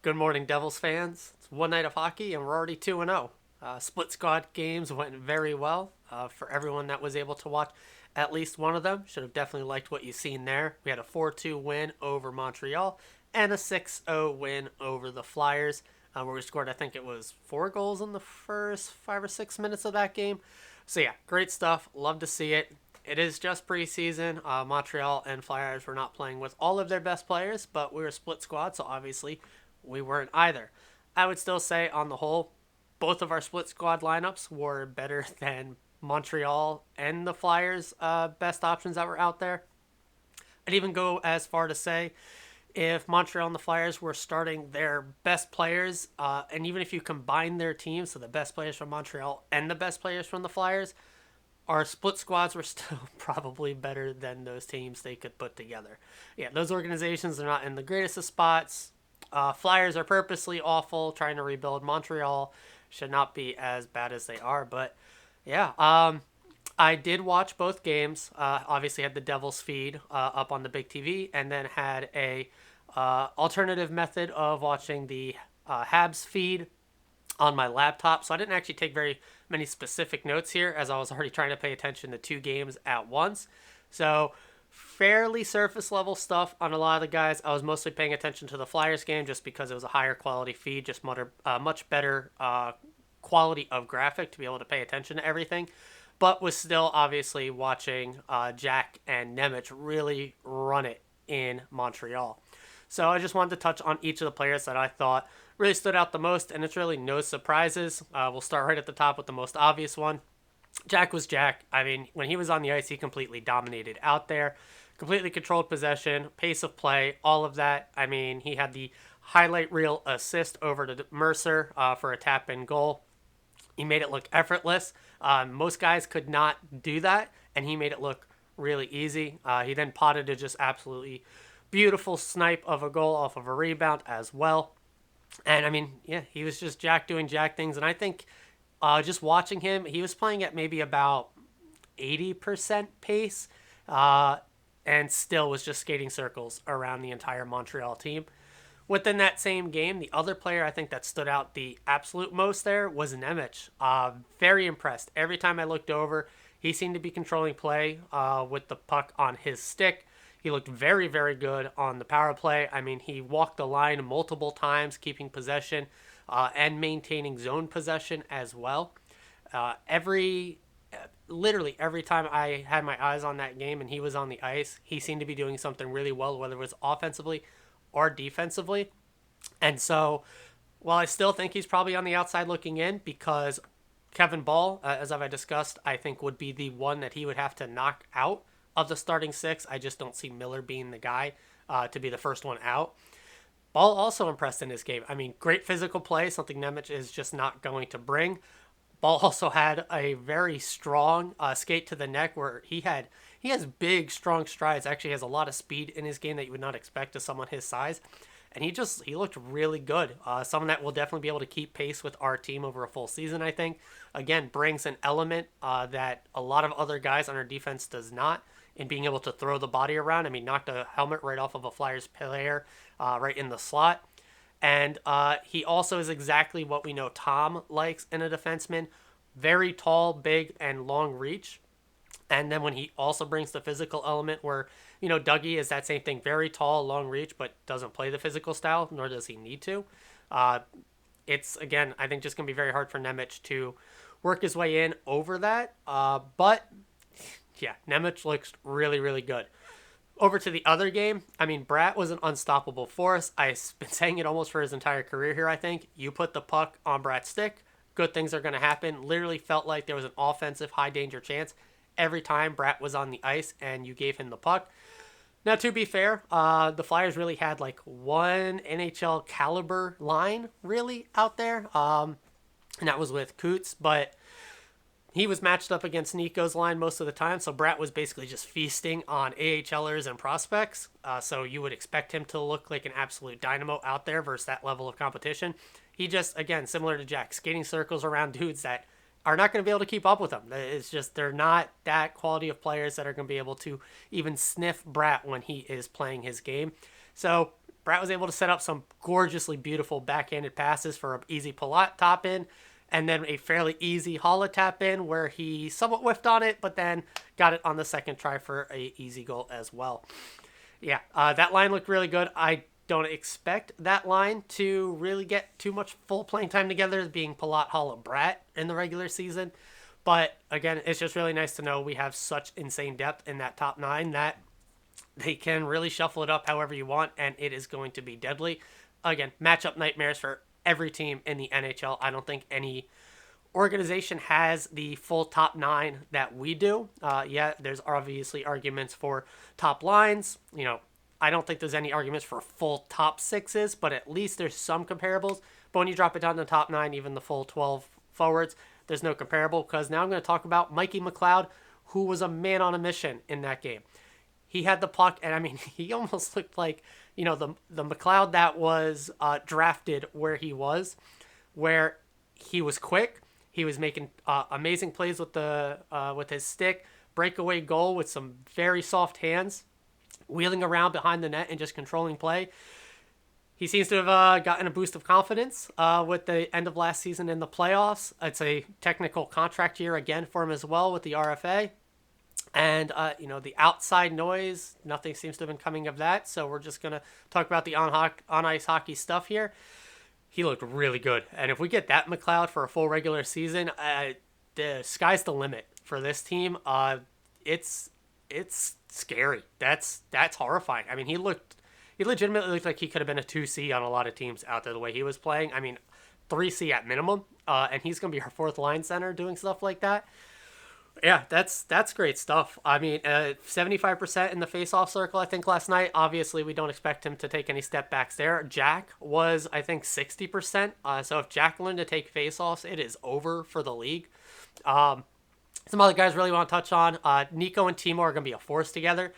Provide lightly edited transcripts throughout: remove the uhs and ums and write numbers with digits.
Good morning, Devils fans. It's one night of hockey, and we're already 2-0. Split squad games went very well for everyone that was able to watch at least one of them. Should have definitely liked what you've seen there. We had a 4-2 win over Montreal and a 6-0 win over the Flyers, where we scored, I think it was 4 goals in the first 5 or 6 minutes of that game. So, yeah, great stuff. Love to see it. It is just preseason. Montreal and Flyers were not playing with all of their best players, but we were a split squad, so obviously we weren't either. I would still say, on the whole, both of our split squad lineups were better than Montreal and the Flyers' best options that were out there. I'd even go as far to say if Montreal and the Flyers were starting their best players, and even if you combine their teams, so the best players from Montreal and the best players from the Flyers, our split squads were still probably better than those teams they could put together. Yeah, those organizations are not in the greatest of spots. Flyers are purposely awful, trying to rebuild. Montreal should not be as bad as they are, but yeah. I did watch both games. Obviously, had the Devils feed up on the big TV, and then had a alternative method of watching the Habs feed on my laptop. So I didn't actually take very many specific notes here, as I was already trying to pay attention to two games at once. So fairly surface level stuff on a lot of the guys. I was mostly paying attention to the Flyers game just because it was a higher quality feed, just much better quality of graphic to be able to pay attention to everything. But was still obviously watching Jack and Nemec really run it in Montreal. So I just wanted to touch on each of the players that I thought really stood out the most, and it's really no surprises. We'll start right at the top with the most obvious one. Jack was Jack. I mean, when he was on the ice, he completely dominated out there, completely controlled possession, pace of play, all of that. I mean, he had the highlight reel assist over to Mercer for a tap in goal. He made it look effortless. Most guys could not do that, and he made it look really easy. He then potted a just absolutely beautiful snipe of a goal off of a rebound as well. And I mean, yeah, he was just Jack doing Jack things. And I think just watching him, he was playing at maybe about 80% pace and still was just skating circles around the entire Montreal team. Within that same game, the other player I think that stood out the absolute most there was Nemec. Very impressed. Every time I looked over, he seemed to be controlling play with the puck on his stick. He looked very, very good on the power play. I mean, he walked the line multiple times, keeping possession and maintaining zone possession as well. Literally every time I had my eyes on that game and he was on the ice, he seemed to be doing something really well, whether it was offensively or defensively. And so, while I still think he's probably on the outside looking in, because Kevin Ball, as I've discussed, I think would be the one that he would have to knock out of the starting six. I just don't see Miller being the guy to be the first one out. Ball also impressed in this game. I mean, great physical play, something Nemec is just not going to bring. Ball also had a very strong skate to the neck where he has big, strong strides. Actually has a lot of speed in his game that you would not expect to someone his size. And he looked really good. Someone that will definitely be able to keep pace with our team over a full season, I think. Again, brings an element that a lot of other guys on our defense does not, in being able to throw the body around. I mean, knocked a helmet right off of a Flyers player right in the slot. And he also is exactly what we know Tom likes in a defenseman. Very tall, big, and long reach. And then when he also brings the physical element where, Dougie is that same thing. Very tall, long reach, but doesn't play the physical style, nor does he need to. It's, again, I think just going to be very hard for Nemec to work his way in over that. But, yeah, Nemec looks really, really good. Over to the other game, I mean, Bratt was an unstoppable force. I've been saying it almost for his entire career here, I think. You put the puck on Bratt's stick, good things are going to happen. Literally felt like there was an offensive high-danger chance every time Bratt was on the ice and you gave him the puck. Now, to be fair, the Flyers really had like one NHL caliber line really out there, and that was with Coots, but he was matched up against Nico's line most of the time, so Bratt was basically just feasting on AHLers and prospects. So you would expect him to look like an absolute dynamo out there versus that level of competition. He just, again, similar to Jack, skating circles around dudes that are not going to be able to keep up with him. It's just they're not that quality of players that are going to be able to even sniff Bratt when he is playing his game. So Bratt was able to set up some gorgeously beautiful backhanded passes for an easy Palat top in, and then a fairly easy Holla tap in where he somewhat whiffed on it, but then got it on the second try for a easy goal as well. Yeah, that line looked really good. I don't expect that line to really get too much full playing time together as being Palat, Holla, Bratt in the regular season. But again, it's just really nice to know we have such insane depth in that top nine that they can really shuffle it up however you want, and it is going to be deadly. Again, matchup nightmares for every team in the NHL. I don't think any organization has the full top nine that we do. Yeah, there's obviously arguments for top lines. I don't think there's any arguments for full top sixes, but at least there's some comparables. But when you drop it down to the top nine, even the full 12 forwards, there's no comparable, because now I'm going to talk about Mikey McLeod, who was a man on a mission in that game. He had the puck, and I mean, he almost looked like, the McLeod that was drafted where he was, where he was quick. He was making amazing plays with his stick, breakaway goal with some very soft hands, wheeling around behind the net and just controlling play. He seems to have gotten a boost of confidence with the end of last season in the playoffs. It's a technical contract year again for him as well with the RFA. And, the outside noise, nothing seems to have been coming of that. So we're just going to talk about the on-ice hockey stuff here. He looked really good. And if we get that McLeod for a full regular season, the sky's the limit for this team. It's scary. That's horrifying. I mean, he legitimately looked like he could have been a 2C on a lot of teams out there the way he was playing. I mean, 3C at minimum. And he's going to be our fourth line center doing stuff like that. Yeah, that's great stuff. I mean, 75% in the face-off circle, I think, last night. Obviously, we don't expect him to take any step backs there. Jack was, I think, 60%. So if Jack learned to take face-offs, it is over for the league. Some other guys really want to touch on. Nico and Timo are going to be a force together.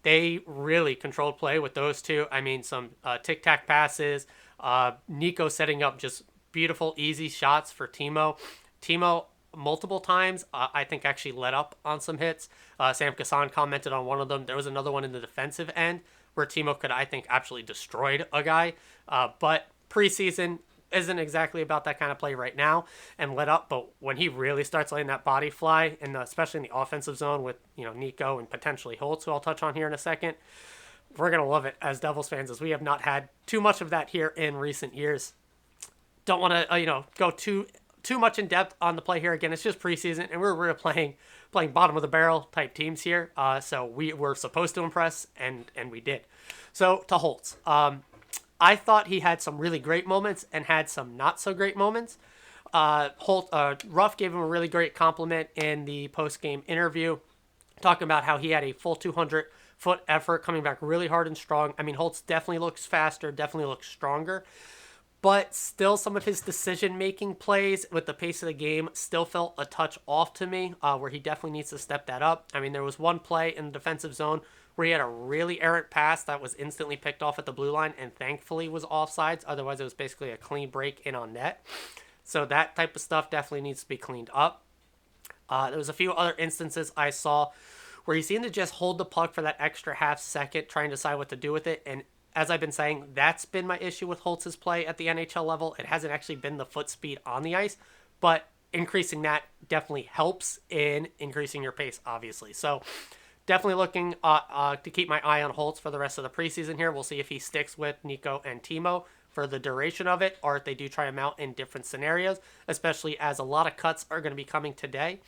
They really controlled play with those two. I mean, some tic-tac passes. Nico setting up just beautiful, easy shots for Timo. Timo multiple times, I think, actually let up on some hits. Sam Kassan commented on one of them. There was another one in the defensive end where Timo could, I think, actually destroyed a guy. But preseason isn't exactly about that kind of play right now and let up. But when he really starts letting that body fly, and especially in the offensive zone with Nico and potentially Holtz, who I'll touch on here in a second, we're going to love it as Devils fans, as we have not had too much of that here in recent years. Don't want to go too much in depth on the play here. Again, it's just preseason, and we're playing bottom of the barrel type teams here. So we were supposed to impress, and we did. So to Holtz, I thought he had some really great moments and had some not so great moments. Ruff gave him a really great compliment in the post game interview, talking about how he had a full 200-foot effort, coming back really hard and strong. I mean, Holtz definitely looks faster, definitely looks stronger. But still, some of his decision-making plays with the pace of the game still felt a touch off to me, where he definitely needs to step that up. I mean, there was one play in the defensive zone where he had a really errant pass that was instantly picked off at the blue line and thankfully was offsides. Otherwise, it was basically a clean break in on net. So that type of stuff definitely needs to be cleaned up. There was a few other instances I saw where he seemed to just hold the puck for that extra half second, trying to decide what to do with it. And as I've been saying, that's been my issue with Holtz's play at the NHL level. It hasn't actually been the foot speed on the ice, but increasing that definitely helps in increasing your pace, obviously. So definitely looking to keep my eye on Holtz for the rest of the preseason here. We'll see if he sticks with Nico and Timo for the duration of it, or if they do try him out in different scenarios, especially as a lot of cuts are going to be coming today.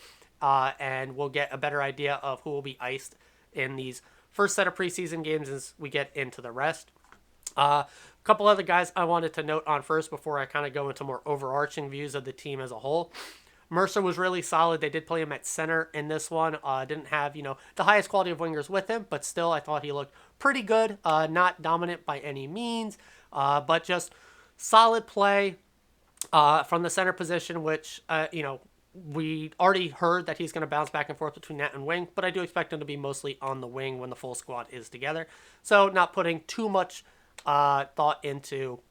And we'll get a better idea of who will be iced in these first set of preseason games as we get into the rest. A couple other guys I wanted to note on first before I kind of go into more overarching views of the team as a whole. Mercer was really solid. They did play him at center in this one. Didn't have, the highest quality of wingers with him, but still I thought he looked pretty good. Not dominant by any means, but just solid play from the center position, which, we already heard that he's going to bounce back and forth between net and wing, but I do expect him to be mostly on the wing when the full squad is together. So not putting too much thought into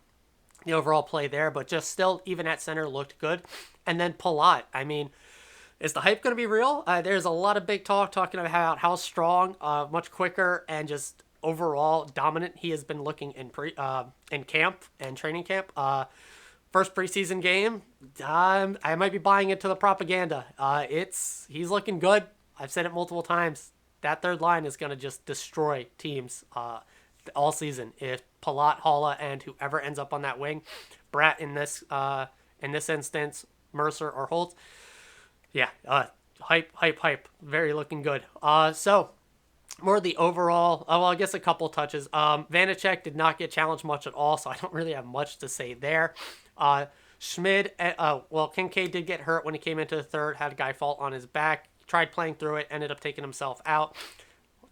the overall play there, but just still, even at center, looked good. And then Palat, I mean, is the hype going to be real? There's a lot of big talking about how strong, much quicker, and just overall dominant he has been looking in camp and training camp. First preseason game, I might be buying into the propaganda. He's looking good. I've said it multiple times. That third line is going to just destroy teams all season. If Palat, Halla, and whoever ends up on that wing, Bratt in this instance, Mercer or Holt, yeah, hype. Very looking good. So more of the overall, well, I guess a couple touches. Vanacek did not get challenged much at all, so I don't really have much to say there. Schmid, Kincaid did get hurt when he came into the third, had a guy fall on his back, tried playing through it, ended up taking himself out.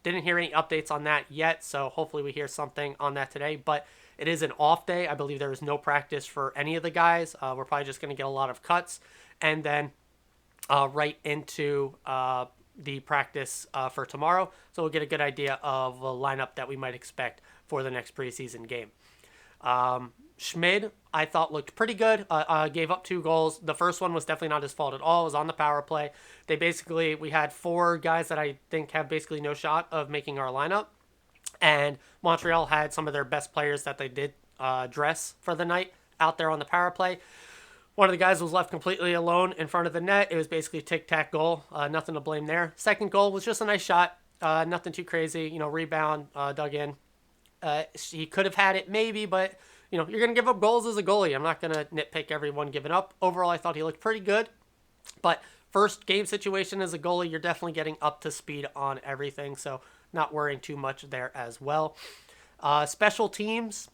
Didn't hear any updates on that yet, so hopefully we hear something on that today, but it is an off day. I believe there is no practice for any of the guys. We're probably just going to get a lot of cuts, and then right into the practice for tomorrow. So we'll get a good idea of the lineup that we might expect for the next preseason game. Schmid, I thought looked pretty good. Gave up 2 goals. The first one was definitely not his fault at all. It was on the power play. We had 4 guys that I think have basically no shot of making our lineup. And Montreal had some of their best players that they did dress for the night out there on the power play. One of the guys was left completely alone in front of the net. It was basically a tic-tac goal. Nothing to blame there. Second goal was just a nice shot. Nothing too crazy. Rebound, dug in. He could have had it maybe, but, you're going to give up goals as a goalie. I'm not going to nitpick everyone giving up. Overall, I thought he looked pretty good. But first game situation as a goalie, you're definitely getting up to speed on everything. So not worrying too much there as well. Special teams,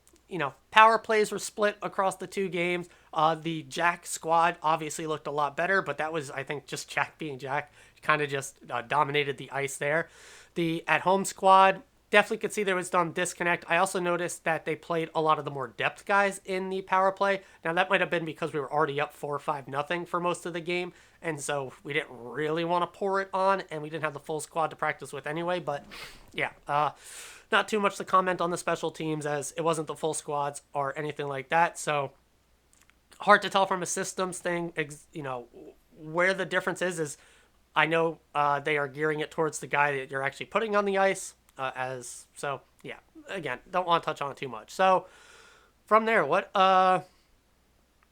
power plays were split across the 2 games. The Jack squad obviously looked a lot better, but that was, I think, just Jack being Jack. Kind of just dominated the ice there. The at-home squad, definitely could see there was some disconnect. I also noticed that they played a lot of the more depth guys in the power play. Now, that might have been because we were already up 4-5-0 for most of the game, and so we didn't really want to pour it on, and we didn't have the full squad to practice with anyway. But, yeah, not too much to comment on the special teams, as it wasn't the full squads or anything like that. So hard to tell from a systems thing, where the difference is I know they are gearing it towards the guy that you're actually putting on the ice. Again, don't want to touch on it too much. So from there, I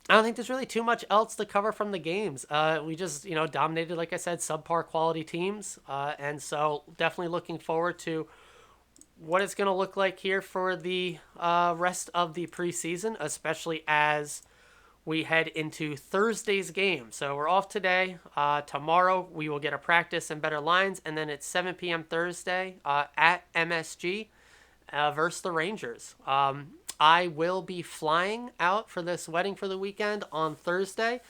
don't think there's really too much else to cover from the games. We just, dominated, like I said, subpar quality teams. And so definitely looking forward to what it's going to look like here for the rest of the preseason, especially as we head into Thursday's game. So we're off today. Tomorrow we will get a practice and better lines, and then it's 7 p.m. Thursday at MSG versus the Rangers. I will be flying out for this wedding for the weekend on Thursday.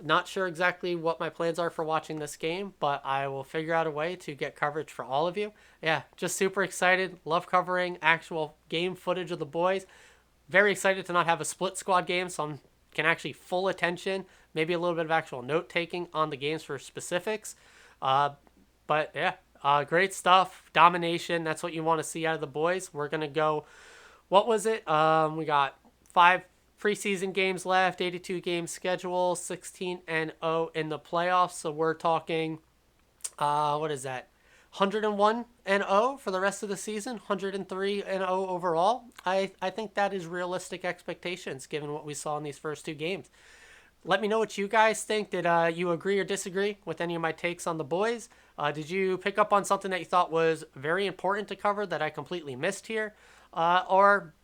Not sure exactly what my plans are for watching this game, but I will figure out a way to get coverage for all of you. Yeah, just super excited. Love covering actual game footage of the boys. Very excited to not have a split squad game, so I'm can actually full attention, maybe a little bit of actual note taking on the games for specifics. But yeah, great stuff. Domination. That's what you want to see out of the boys. We're going to go, what was it? We got 5 preseason games left, 82 game schedule, 16-0 in the playoffs. So we're talking, what is that? 101-0 for the rest of the season, 103-0 overall. I think that is realistic expectations given what we saw in these first 2 games. Let me know what you guys think. Did you agree or disagree with any of my takes on the boys? Did you pick up on something that you thought was very important to cover that I completely missed here? Or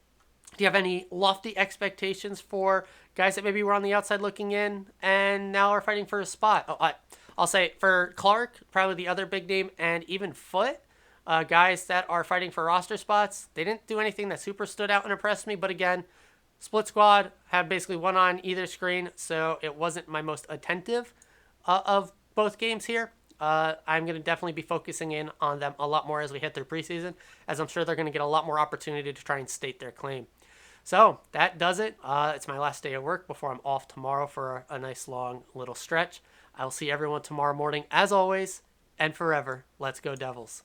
do you have any lofty expectations for guys that maybe were on the outside looking in and now are fighting for a spot? I'll say for Clark, probably the other big name, and even Foote, guys that are fighting for roster spots. They didn't do anything that super stood out and impressed me, but again, split squad, had basically one on either screen, so it wasn't my most attentive of both games here. I'm going to definitely be focusing in on them a lot more as we hit their preseason, as I'm sure they're going to get a lot more opportunity to try and state their claim. So that does it. It's my last day of work before I'm off tomorrow for a nice long little stretch. I'll see everyone tomorrow morning, as always, and forever. Let's go Devils.